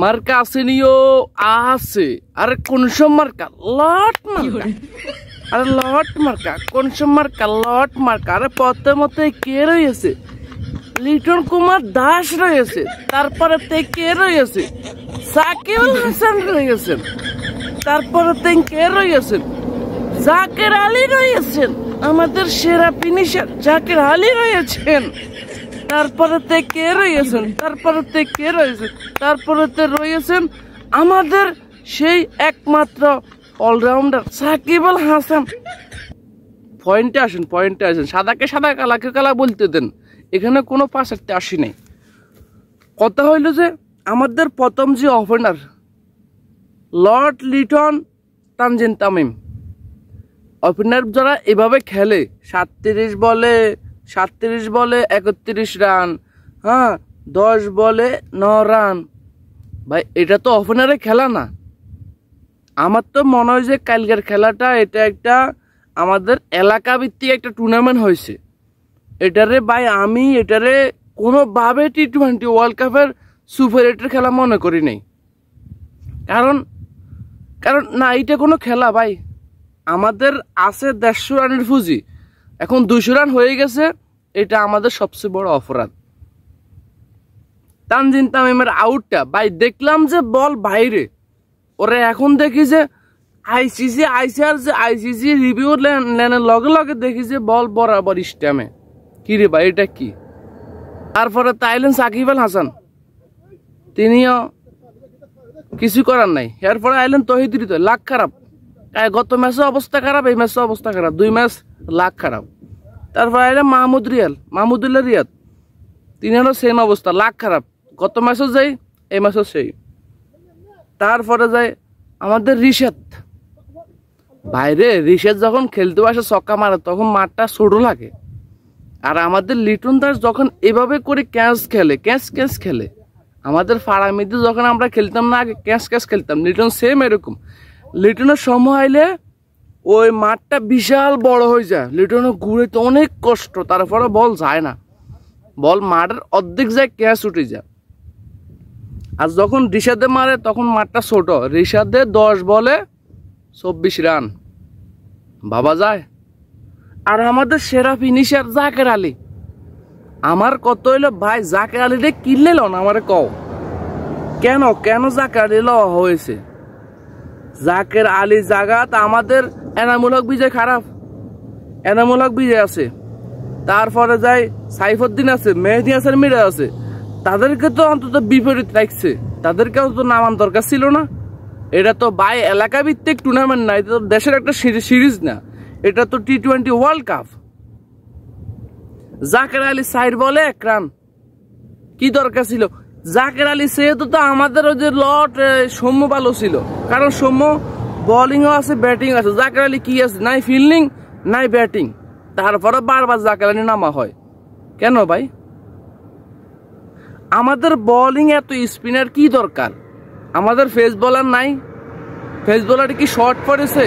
মার্কা আসেনিও আছে। আরে কোন সব মার্কা? লট মার্কা। আরে লট মার্কা, কোন সব মার্কা? লট মার্কা। আরে পথে মতে কে রয়েছে? লিটন কুমার দাস রয়েছে। তারপরে কে রয়েছে? সাকিব আল হাসান রয়েছেন। তারপরে কে রয়েছেন? জাকের আলী রয়েছেন। আমাদের সেরা ফিনিশার জাকের আলী রয়েছেন। তারপরে কে রয়েছেন? তারপরে রয়েছেন আমাদের সেই একমাত্র অলরাউন্ডার সাকিব আল হাসান। পয়েন্টে আসেন। সাদাকে সাদা, কালাকে কালা বলতে দেন। এখানে কোনো পাশাতে আসি নাই। কথা হইল যে আমাদের প্রথম যে opener lord Liton, Tanzim Tamim, opener যারা এভাবে খেলে 37 বলে 31 রান, 10 বলে 9 রান, ভাই এটা তো ওপেনারে খেলা না। আমার তো মনে হয় যে কালকের খেলাটা এটা একটা আমাদের এলাকা ভিত্তিক একটা টুর্নামেন্ট হয়েছে। এটারে ভাই আমি এটারে কোনোভাবে T20 ওয়ার্ল্ড কাপের সুপার 8-এর খেলা মনে করি নাই। কারণ না, এটা কোনো খেলা ভাই। আমাদের আছে 150 রানের পুঁজি, এখন 200 রান হয়ে গেছে। এটা আমাদের সবচেয়ে বড় অপরাধ। তানজিম তামিমের আউটটা ভাই দেখলাম যে বল বাইরে, ওরে এখন দেখি যে আইসিসি রিভিউ নেনের লগে লগে দেখি যে বল বরাবর স্ট্যামে। কি রে ভাই, এটা কি? তারপরে তাইলেন সাকিব আল হাসান, তিনিও কিছু করার নাই। এরপরে আইলেন তহিদ হৃদয়, লাখ খারাপ। গত ম্যাচে অবস্থা খারাপ, এই ম্যাচে অবস্থা খারাপ, 2 ম্যাচ লাখ খারাপ। তারপরে আইলেন মাহমুদুল্লাহ রিয়াদ, তিনিও সেম অবস্থা, লাখ খারাপ। গত ম্যাচও যাই, এই ম্যাচও সেই। তারপরে যায় আমাদের রিশাদ। বাইরে রিশাদ যখন খেলতে আসে ছক্কা মারে তখন মাঠটা ছোট লাগে। আর আমাদের লিটন দাস যখন এভাবে করে ক্যাচ খেলে, আমাদের ফারামিতে যখন আমরা খেলতাম না আগে, ক্যাচ খেলতাম, লিটন সেম এরকম। লিটনের সময় আইলে ওই মাঠটা বিশাল বড় হয়ে যায়, লিটনও ঘুরে তো অনেক কষ্ট। তারপরে বল যায় না, বল মাঠের অর্ধেক যায়, ক্যাচ উঠে যায়। আর যখন রিশাদে মারে তখন মাঠটা ছোট। রিশাদে 10 বলে 24 রান, ভাবা যায়। আর আমাদের সেরা ফিনিশার জাকের আলী। আমার কত হইলো ভাই, জাকের আলী রে কিনলে না আমারে কও, কেন জাকের আলী লওয়া হয়েছে? জাকের আলী জাগাত আমাদের এনামূলক বিজয় খারাপ, এনামূলক বিজয় আছে। তারপরে যায় সাইফুদ্দিন আছে, মেহেদী হাসান মিরাজ আছে। তাদেরকে তো অন্তত বিপরীত রাখছে, তাদেরকেও তো নামান দরকার ছিল না। এটা তো ভাই এলাকা ভিত্তিক টুর্নামেন্ট না, এটা তো দেশের একটা সিরিজ না, এটা তো T20 world cup. Zaker Ali 4 বলে 1 রান, কি দরকার ছিল? জাকের আলী সেহেতু তো আমাদের ওই যে সৌম্য ভালো ছিল, কারণ সৌম্য বোলিংও আছে ব্যাটিংও আছে। জাকের আলী কি আছে? নাই ফিল্ডিং নাই ব্যাটিং। তারপরে বারবার জাকের আলী নামা হয় কেন ভাই? আমাদের বোলিং এত স্পিনার কি দরকার? আমাদের ফেস বোলার নাই। ফেস বোলার কি শর্ট পড়েছে?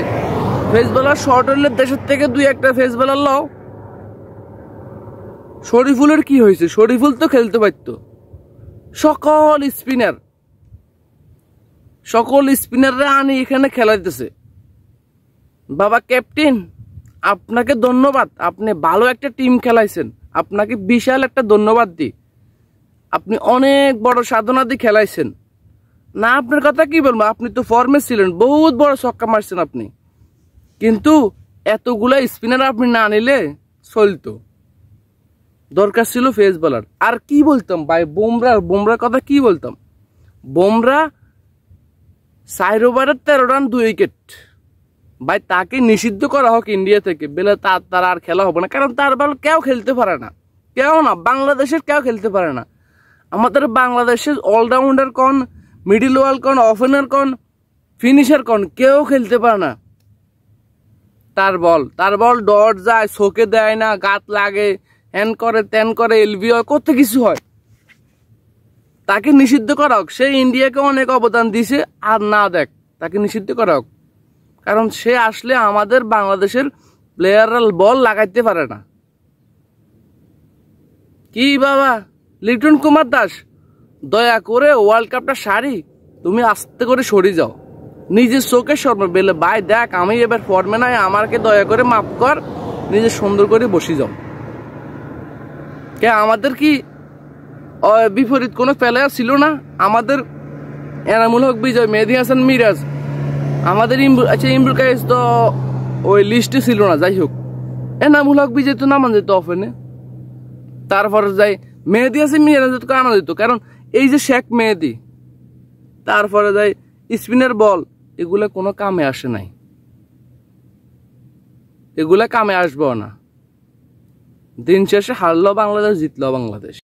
ফেস বোলার শর্ট হইলে দেশের থেকে 2-1টা ফেস বোলার লও। শরীফুলের কি হয়েছে? শরীফুল তো খেলতে পারতো। সকল স্পিনাররা আনি এখানে খেলাইতেছে। বাবা ক্যাপ্টেন, আপনাকে ধন্যবাদ, আপনি ভালো একটা টিম খেলাইছেন, আপনাকে বিশাল একটা ধন্যবাদ দিই। আপনি অনেক বড় সাধনা দিয়ে খেলাইছেন না, আপনার কথা কি বলবো, আপনি তো ফর্মে ছিলেন, বহুত বড় ছক্কা মারছেন আপনি। কিন্তু এতগুলা স্পিনার আপনি না নিলে চলতো, দরকার ছিল ফেস বোলার। আর কি বলতাম ভাই, বুমরার কথা কি বলতাম? বুমরা 4 ওভারে 13 রান 2 উইকেট। ভাই তাকে নিষিদ্ধ করা হোক ইন্ডিয়া থেকে, বেলে তার আর খেলা হবে না। কারণ তার বল কেউ খেলতে পারে না, কেউ না, বাংলাদেশের কেউ খেলতে পারে না। আমাদের বাংলাদেশের অলরাউন্ডার কোন, মিডিল ওয়াল কোন, ওপেনার কোন, ফিনিশার কোন, কেউ খেলতে পারে না। তার বল ডট যায়, শোকে দেয় না, গাত লাগে, হ্যান করে ত্যান করে, এলবি হয়, কত কিছু হয়। তাকে নিষিদ্ধ করা হোক। সে ইন্ডিয়াকে অনেক অবদান দিছে, আর না দেখ, তাকে নিষিদ্ধ করা হোক। কারণ সে আসলে আমাদের বাংলাদেশের প্লেয়াররা বল লাগাইতে পারে না। কি বাবা লিটন কুমার দাস, দয়া করে ওয়ার্ল্ড কাপটা সারি, তুমি আস্তে করে সরে যাও, নিজের চোখে সরবে বেলে ভাই দেখ আমি এবার ফর্মে নাই, আমাকে দয়া করে মাফ কর, নিজে সুন্দর করে বসে যাও। কে আমাদের কি বিপরীত কোনো প্লেয়ার ছিল না? আমাদের এনামুল হক বিজয়, মেহেদী হাসান মিরাজ, আমাদের ইমরুল কায়েস তো ওই লিস্টে ছিল না। যাই হোক, এনামুল হক বিজয় তো নামান যেত অফেনে, তারপরে যাই মেহেদী হাসান মিরাজ তো আনা যেত, কারণ এই যে শেখ মেহেদী, তারপরে যাই স্পিনের বল, এগুলা কোনো কামে আসে নাই, এগুলা কামে আসবেও না। দিন শেষে হারলো বাংলাদেশ, জিতলো বাংলাদেশ।